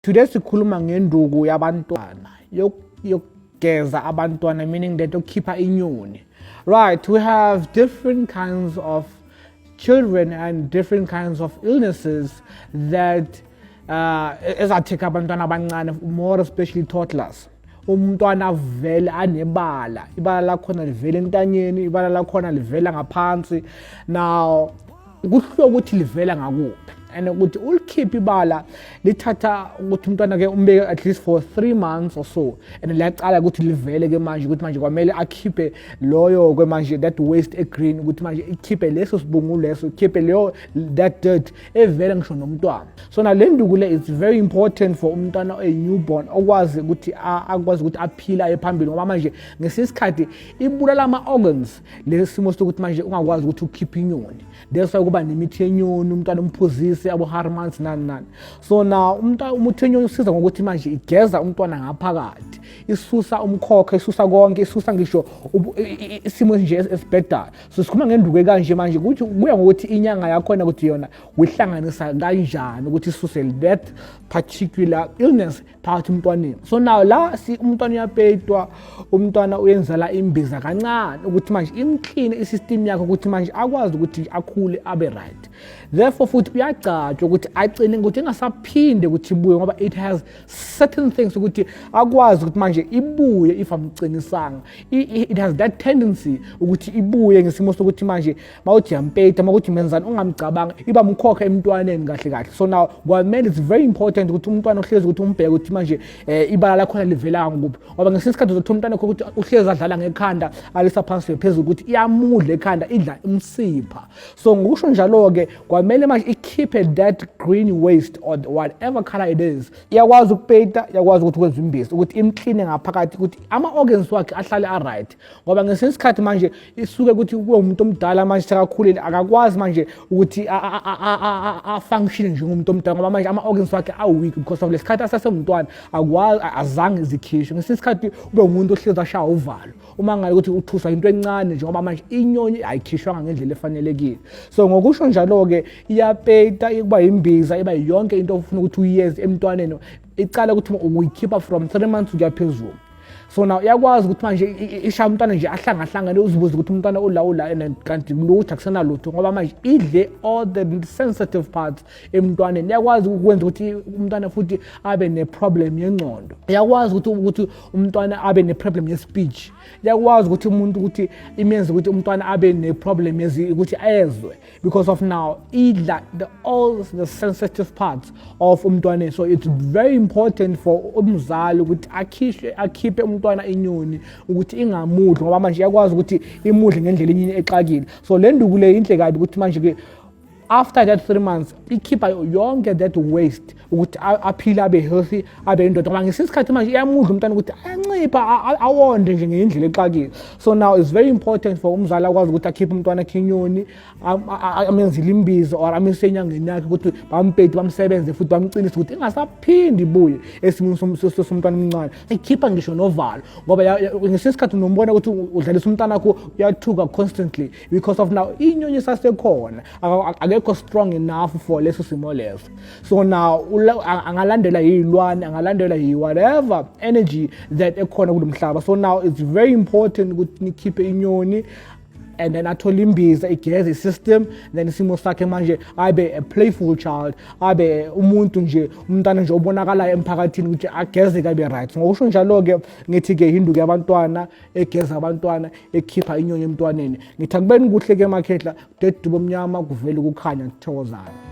Today sikhuluma ngenduku yabantwana yokugeza abantwana, meaning that yokukhipha inyoni. Right, we have different kinds of children and different kinds of illnesses that ezatheka abantwana abancane, more especially toddlers. Umntwana vele anebala, ibala lakhona livela entanyeni, ibala lakhona livela ngaphansi. Now kuhluka ukuthi livela ngakuphi, and ukuthi ulikhiphe ibala lithatha ukuthi umntwana ke umbeke at least for 3 months or so, and liyaqala ukuthi livele ke manje ukuthi manje kwamele akhiphe loyo ke manje that waste egreen, ukuthi manje ikhiphe leso sibungu leso, ikhiphe leyo that dirt evele ngisho nomntwana. So na le nduku le it's very important for umntwana a newborn okwazi ukuthi akwazi ukuthi aphila ephambili, ngoba manje ngesisikhathi ibulala ama organs lesimo sokuthi manje ungakwazi ukuthi ukhiphe inyoni. That's why kuba nemithi yenyoni umntwana umphuzise abo hormones nani. So now umuthi wenyoni usiza ngokuthi manje igeza umntwana ngaphakathi, isusa umkhokha, isusa konke, isusa ngisho isimo nje esibhedayo. So sikhuluma ngenduku kanje manje ukuthi kuya ngokuthi inyanga yakhona ukuthi yona uyihlanganisa kanjani ukuthi isuse that particular illness phakathi umntwaneni. So now la umntwana uyapeyitwa, umntwana uyenzela imbiza kancane ukuthi manje imclean isystem yakhe ukuthi manje akwazi ukuthi akhule abe right. Therefore futhi uyagcatshwa ukuthi agcine ukuthi engasaphinde ukuthi ibuye, ngoba it has certain things ukuthi akwazi ukuthi manje ibuye if amcinisanga. It has that tendency ukuthi ibuye ngesimo sokuthi manje mawuthi yampeyita, mawuthi menzani ungamcabanga, iba mkhokha emntwaneni kahle kahle. So now kwamele it's very important ukuthi umntwana uhlezi ukuthi umbheke ukuthi manje ibala lakhona livela ngakuphi, ngoba ngesikhathi uzothi umntwana ukuthi uhlezi adlala ngekhanda alisa phansi phezulu ukuthi iyamudla ekhanda, idla umsipha. So ngokusho njalo ke kwamele manje ikhiphe that green waste or whatever color it is. Iyakwazi ukupeyita, iyakwazi ukuthi kwenza imbiza ukuthi imclean ngaphakathi ukuthi ama organs wakhe ahlale right, ngoba ngesikhathi manje isuke ukuthi kube umuntu omdala manje sekakhulile akakwazi manje ukuthi a function njengomuntu omdala, ngoba manje ama organs wakhe are weak because of lesikhathi asasemntwana akwazi azange zikhishwe. Ngesikhathi ube umuntu ohlezi ashaya uvalo, uma ngale ukuthi uthuswa into encane nje ngoba manje inyoni ayikhishwanga ngendlela efanelekile. So ngokusho njalo ke iyapeyita, kuba imbiza, iba yonke into ofuna ukuthi uyenze emntwaneni, icala ukuthi uyikhipha from 3 months ukuya phezulu. So now iyakwazi ukuthi manje ishaya umntwana nje ahlangahlangane, uzibuze ukuthi umntwana ulawula and kanti lutho akusena lutho, ngoba manje idle all the sensitive parts emntwaneni. Iyakwazi ukwenza ukuthi umntwana futhi abe ne-problem yengqondo, iyakwazi ukuthi umntwana abe ne-problem ye-speech, iyakwazi ukuthi umuntu ukuthi imenze ukuthi umntwana abe ne-problem ukuthi ezwe, because of now idla all the sensitive parts of umntwaneni. So it's very important for umzali ukuthi akhiphe umntwana inyoni ukuthi ingamudli, ngoba manje yakwazi ukuthi imudle ngendlela enyini exakile. So le nduku le inhle kabi ukuthi manje ke after that 3 months ikhipha yonke that waste ukuthi aphile abe healthy, abe indoda, ngoba ngesikhathi manje iyamudla umntwana ukuthi ayancipha awonde nje ngendlela exakile. So now it's very important for umzali akwazi ukuthi akhiphe umntwana inyoni, amenzile imbiza or amise enyangeni yakhe ukuthi bampeyite, bamsebenze futhi bamcinise ukuthi engasaphindi ibuye esimweni somntwana omncane. Ikhipha ngisho novalo, ngoba ngesikhathi unombona ukuthi udlalisa umntwana wakho uyathuka constantly because of now inyoni sasekhona akekho strong enough for leso simo leso. So now angalandela yilwane, angalandela whatever energy that ekhona kulomhlaba. So now it's very important ukuthi nikhiphe inyoni and then athole imbiza, igeze isystem, then isimo sakhe manje abe a playful child, abe umuntu nje umntana nje obonakalayo emphakathini ukuthi ageze kabe right. Ngokusho njalo ke ngithi ke induku yabantwana egeza abantwana ekhipha inyoni emntwaneni. Ngithi akubeni kuhle ke emakhehla dedubo omnyama kuvela ukukhanya kuthokozana.